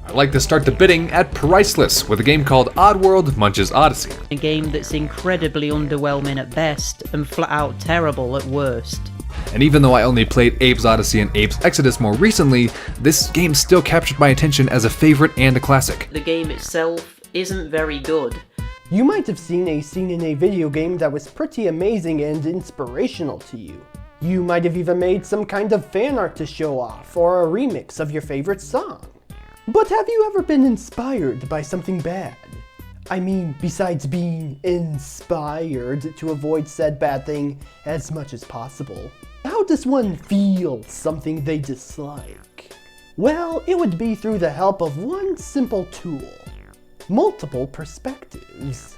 I'd like to start the bidding at priceless with a game called Oddworld Munch's Odyssey. A game that's incredibly underwhelming at best and flat out terrible at worst. And even though I only played Abe's Odyssey and Abe's Exodus more recently, this game still captured my attention as a favorite and a classic. The game itself isn't very good. You might have seen a scene in a video game that was pretty amazing and inspirational to you. You might have even made some kind of fan art to show off, or a remix of your favorite song. But have you ever been inspired by something bad? I mean, besides being inspired to avoid said bad thing as much as possible. How does one feel something they dislike? Well, it would be through the help of one simple tool. Multiple perspectives.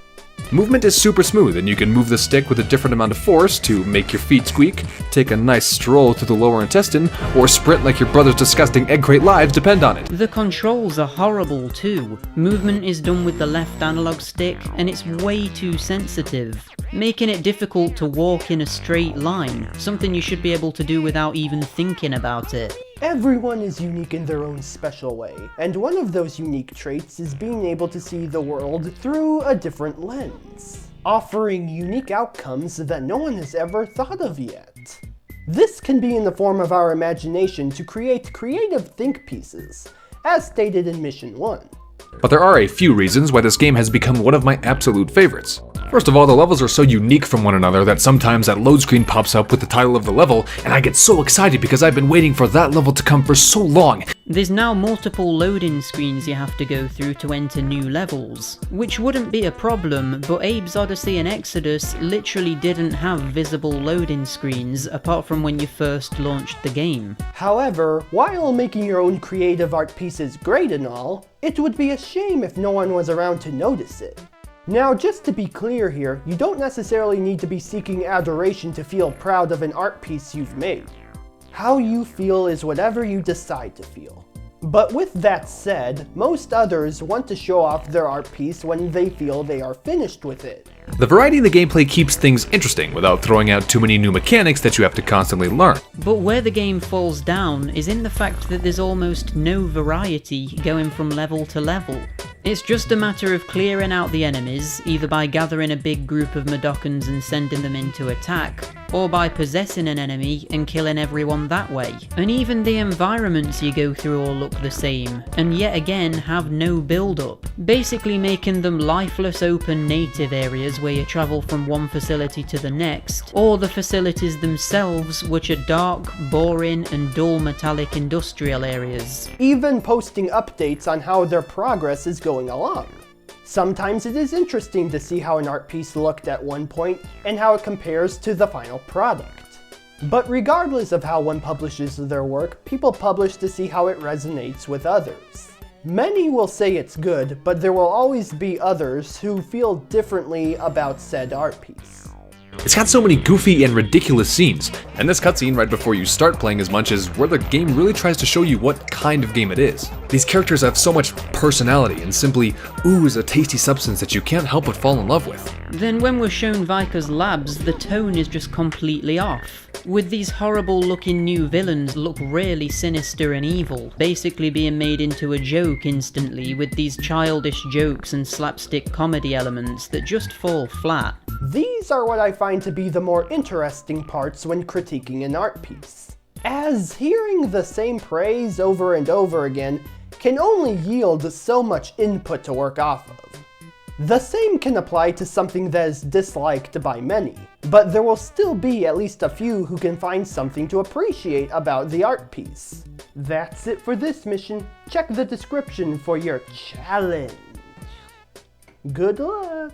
Movement is super smooth, and you can move the stick with a different amount of force to make your feet squeak, take a nice stroll through the lower intestine, or sprint like your brother's disgusting egg crate lives depend on it. The controls are horrible too. Movement is done with the left analog stick, and it's way too sensitive, making it difficult to walk in a straight line, something you should be able to do without even thinking about it. Everyone is unique in their own special way, and one of those unique traits is being able to see the world through a different lens, offering unique outcomes that no one has ever thought of yet. This can be in the form of our imagination to create creative think pieces, as stated in Mission 1. But there are a few reasons why this game has become one of my absolute favorites. First of all, the levels are so unique from one another that sometimes that load screen pops up with the title of the level, and I get so excited because I've been waiting for that level to come for so long. There's now multiple loading screens you have to go through to enter new levels, which wouldn't be a problem, but Abe's Odyssey and Exodus literally didn't have visible loading screens apart from when you first launched the game. However, while making your own creative art pieces great and all, it would be a shame if no one was around to notice it. Now, just to be clear here, you don't necessarily need to be seeking adoration to feel proud of an art piece you've made. How you feel is whatever you decide to feel. But with that said, most others want to show off their art piece when they feel they are finished with it. The variety in the gameplay keeps things interesting without throwing out too many new mechanics that you have to constantly learn. But where the game falls down is in the fact that there's almost no variety going from level to level. It's just a matter of clearing out the enemies, either by gathering a big group of Madokans and sending them in to attack, or by possessing an enemy and killing everyone that way. And even the environments you go through all look the same, and yet again have no build-up, basically making them lifeless open native areas where you travel from one facility to the next, or the facilities themselves, which are dark, boring, and dull metallic industrial areas. Even posting updates on how their progress is going along. Sometimes it is interesting to see how an art piece looked at one point and how it compares to the final product. But regardless of how one publishes their work, people publish to see how it resonates with others. Many will say it's good, but there will always be others who feel differently about said art piece. It's got so many goofy and ridiculous scenes, and this cutscene right before you start playing as Munch is where the game really tries to show you what kind of game it is. These characters have so much personality and simply ooze a tasty substance that you can't help but fall in love with. Then when we're shown Vika's labs, the tone is just completely off, with these horrible looking new villains look really sinister and evil, basically being made into a joke instantly with these childish jokes and slapstick comedy elements that just fall flat. These are what I find to be the more interesting parts when critiquing an art piece, as hearing the same praise over and over again can only yield so much input to work off of. The same can apply to something that is disliked by many, but there will still be at least a few who can find something to appreciate about the art piece. That's it for this mission. Check the description for your challenge. Good luck!